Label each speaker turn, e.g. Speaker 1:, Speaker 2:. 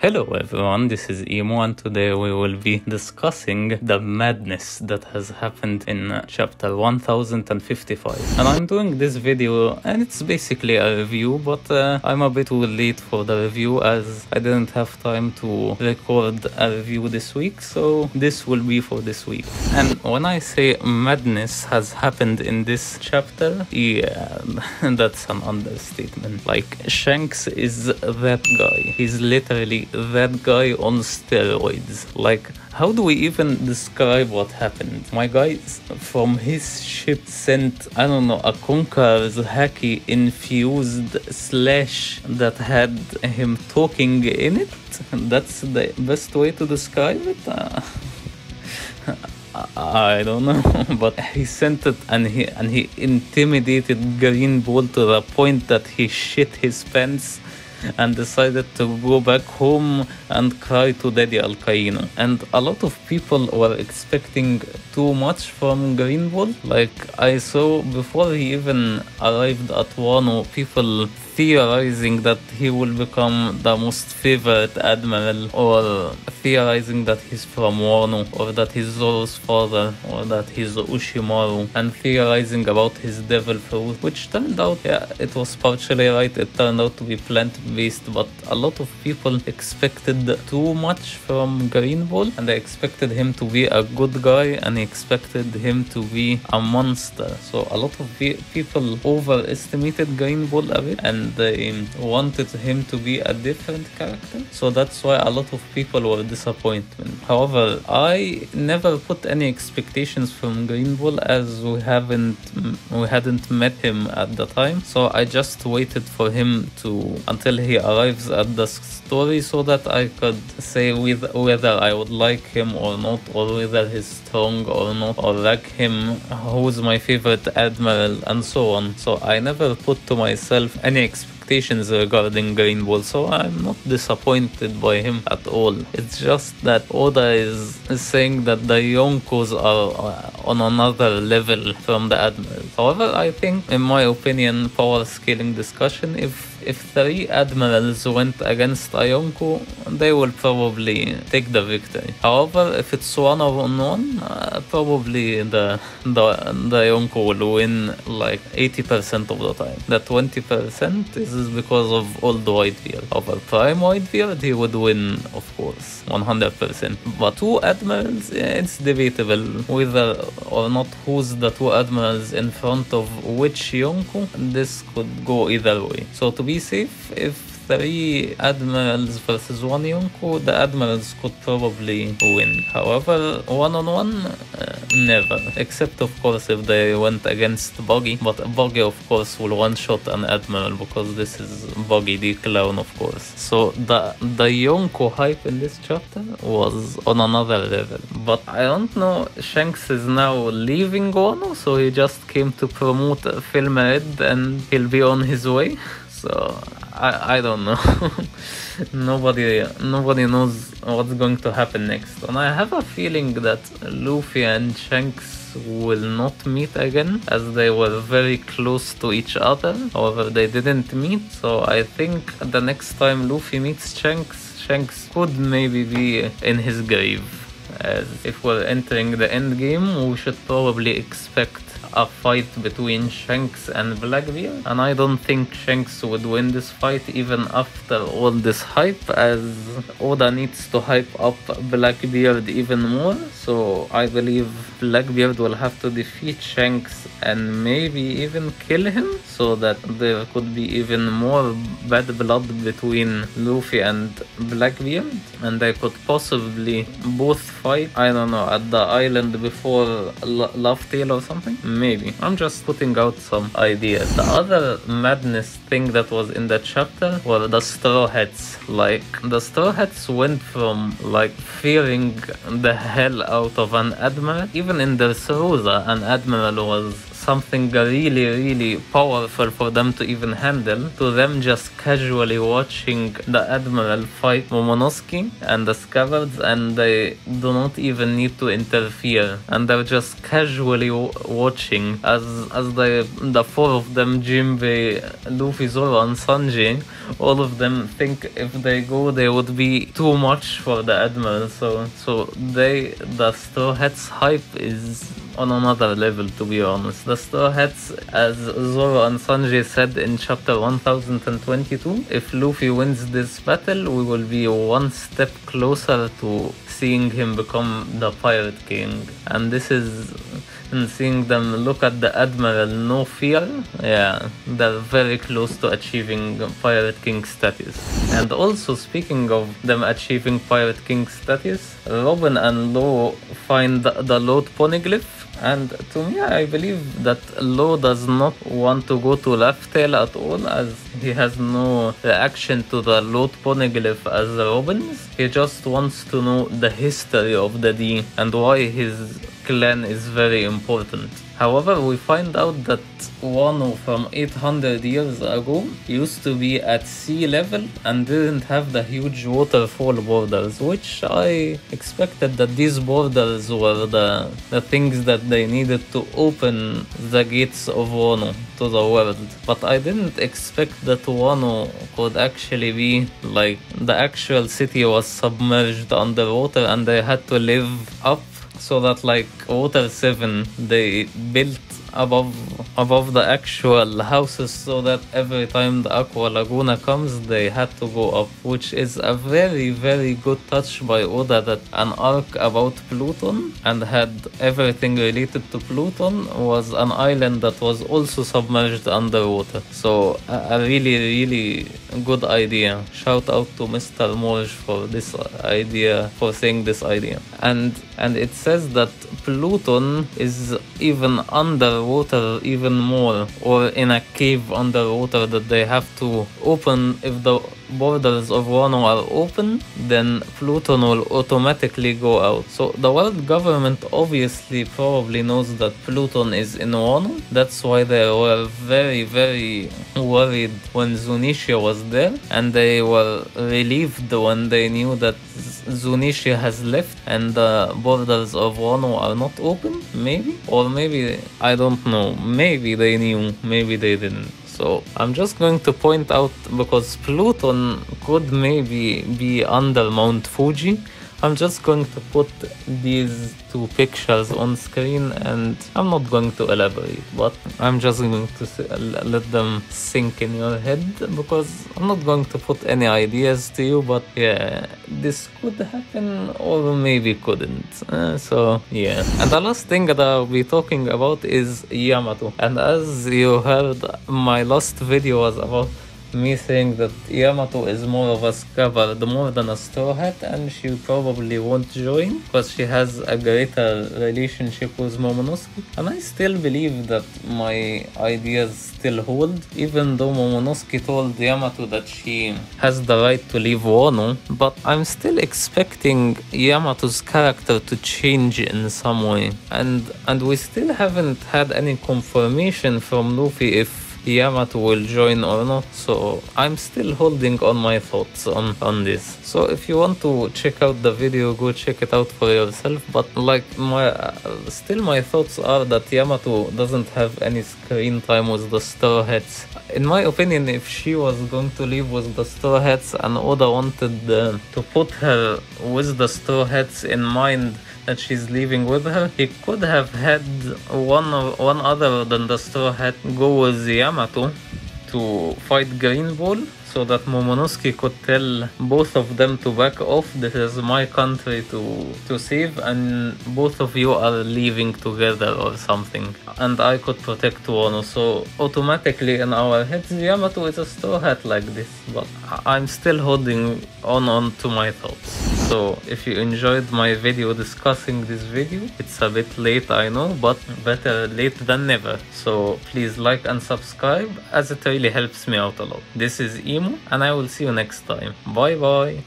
Speaker 1: Hello everyone, this is Emo and today we will be discussing the madness that has happened in chapter 1055. And I'm doing this video and it's basically a review, but I'm a bit too late for the review as I didn't have time to record a review this week, so this will be for this week. And when I say madness has happened in this chapter, yeah, that's an understatement. Like, Shanks is that guy. He's literally that guy on steroids. Like, how do we even describe what happened? My guy from his ship sent, I don't know, a Conqueror's Haki infused slash that had him talking in it. That's the best way to describe it. I don't know, but he sent it and he intimidated Greenbull to the point that he shit his pants and decided to go back home and cry to Daddy Akainu. And a lot of people were expecting too much from Greenbull. Like, I saw before he even arrived at Wano, people theorizing that he will become the most favorite admiral, or theorizing that he's from Wano, or that he's Zoro's father, or that he's Ushimaru, and theorizing about his devil fruit, which turned out, yeah, it was partially right. It turned out to be plant-based, but a lot of people expected too much from Greenbull, and they expected him to be a good guy, and they expected him to be a monster. So a lot of people overestimated Greenbull a bit, and they wanted him to be a different character. So that's why a lot of people were disappointed. However, I never put any expectations from Greenbull as we hadn't met him at the time. So I just waited for him until he arrives at the story so that I could say whether I would like him or not, or whether he's strong or not, or rank him, who's my favorite admiral, and so on. So I never put to myself any expectations regarding Greenbull, so I'm not disappointed by him at all. It's just that Oda is saying that the Yonkos are on another level from the Admirals. However, I think, in my opinion, power scaling discussion, if 3 Admirals went against a Yonko, they will probably take the victory. However, if it's 1-on-1, probably the Yonko will win like 80% of the time. The 20% is because of Old Whitebeard. Over Prime Whitebeard, he would win, of course, 100%. But 2 Admirals, it's debatable whether or not who's the 2 Admirals in front of which Yonko. This could go either way. So to be safe, if 3 Admirals versus 1 Yonko, the Admirals could probably win. However, 1-on-1, never. Except, of course, if they went against Buggy. But Buggy, of course, will one-shot an Admiral because this is Buggy the Clown, of course. So the Yonko hype in this chapter was on another level. But I don't know, Shanks is now leaving Wano, so he just came to promote Film Red and he'll be on his way. So I don't know. Nobody knows what's going to happen next. And I have a feeling that Luffy and Shanks will not meet again, as they were very close to each other. However, they didn't meet, so I think the next time Luffy meets Shanks could maybe be in his grave. As if we're entering the end game, we should probably expect a fight between Shanks and Blackbeard, and I don't think Shanks would win this fight even after all this hype, as Oda needs to hype up Blackbeard even more. So I believe Blackbeard will have to defeat Shanks and maybe even kill him, so that there could be even more bad blood between Luffy and Blackbeard, and they could possibly both fight, I don't know, at the island before Laugh Tale or something. Maybe. I'm just putting out some ideas. The other madness thing that was in that chapter were the Straw Hats. Like, the Straw Hats went from, like, fearing the hell out of an admiral. Even in Dressrosa, an admiral was something really powerful for them to even handle, to them just casually watching the Admiral fight Momonosuke and the Scabbers, and they do not even need to interfere, and they're just casually watching as the four of them, Jinbei, Luffy, Zoro, and Sanji, all of them think if they go, they would be too much for the Admiral. So the Straw Hats hype is on another level, to be honest. The Straw Hats, as Zoro and Sanji said in chapter 1022, if Luffy wins this battle, we will be one step closer to seeing him become the Pirate King. And this is... and seeing them look at the Admiral, no fear, yeah, they're very close to achieving Pirate King status. And also, speaking of them achieving Pirate King status, Robin and Law find the Lord Poneglyph, and to me, I believe that Law does not want to go to Laugh Tale at all, as he has no reaction to the Lord Poneglyph as Robin's. He just wants to know the history of the D and why his clan is very important. However, we find out that Wano from 800 years ago used to be at sea level and didn't have the huge waterfall borders, which I expected that these borders were the things that they needed to open the gates of Wano to the world. But I didn't expect that Wano could actually be like the actual city was submerged underwater and they had to live up, so that like Water 7 they built above the actual houses, so that every time the Aqua Laguna comes they had to go up, which is a very good touch by Oda, that an arc about Pluton and had everything related to Pluton was an island that was also submerged underwater. So a really good idea. Shout out to Mr. Morge for this idea, for saying this idea. And it says that Pluton is even underwater even more, or in a cave underwater that they have to open. If the borders of Wano are open, then Pluton will automatically go out. So the world government obviously probably knows that Pluton is in Wano. That's why they were very worried when Zunisha was there, and they were relieved when they knew that Zunisha has left and the borders of Wano are not open. Maybe, or maybe, I don't know, maybe they knew, maybe they didn't. So I'm just going to point out, because Pluton could maybe be under Mount Fuji, I'm just going to put these two pictures on screen and I'm not going to elaborate, but I'm just going to let them sink in your head, because I'm not going to put any ideas to you, but yeah, this could happen or maybe couldn't. So yeah. And the last thing that I'll be talking about is Yamato. And as you heard, my last video was about me saying that Yamato is more of a scabbard more than a straw hat, and she probably won't join because she has a greater relationship with Momonosuke. And I still believe that my ideas still hold, even though Momonosuke told Yamato that she has the right to leave Wano. But I'm still expecting Yamato's character to change in some way, and we still haven't had any confirmation from Luffy if Yamato will join or not, so I'm still holding on my thoughts on this. So if you want to check out the video, go check it out for yourself. But like my thoughts are that Yamato doesn't have any screen time with the Straw Hats. In my opinion, if she was going to leave with the Straw Hats and Oda wanted to put her with the Straw Hats in mind that she's leaving with her, he could have had one other than the Straw Hat go with Yamato to fight Greenbull, so that Momonosuke could tell both of them to back off. This is my country to save, and both of you are leaving together or something, and I could protect Wano. So automatically in our heads, Yamato is a Straw Hat like this, but I'm still holding on to my thoughts. So if you enjoyed my video discussing this video, it's a bit late, I know, but better late than never. So please like and subscribe, as it really helps me out a lot. This is Emo, and I will see you next time. Bye bye.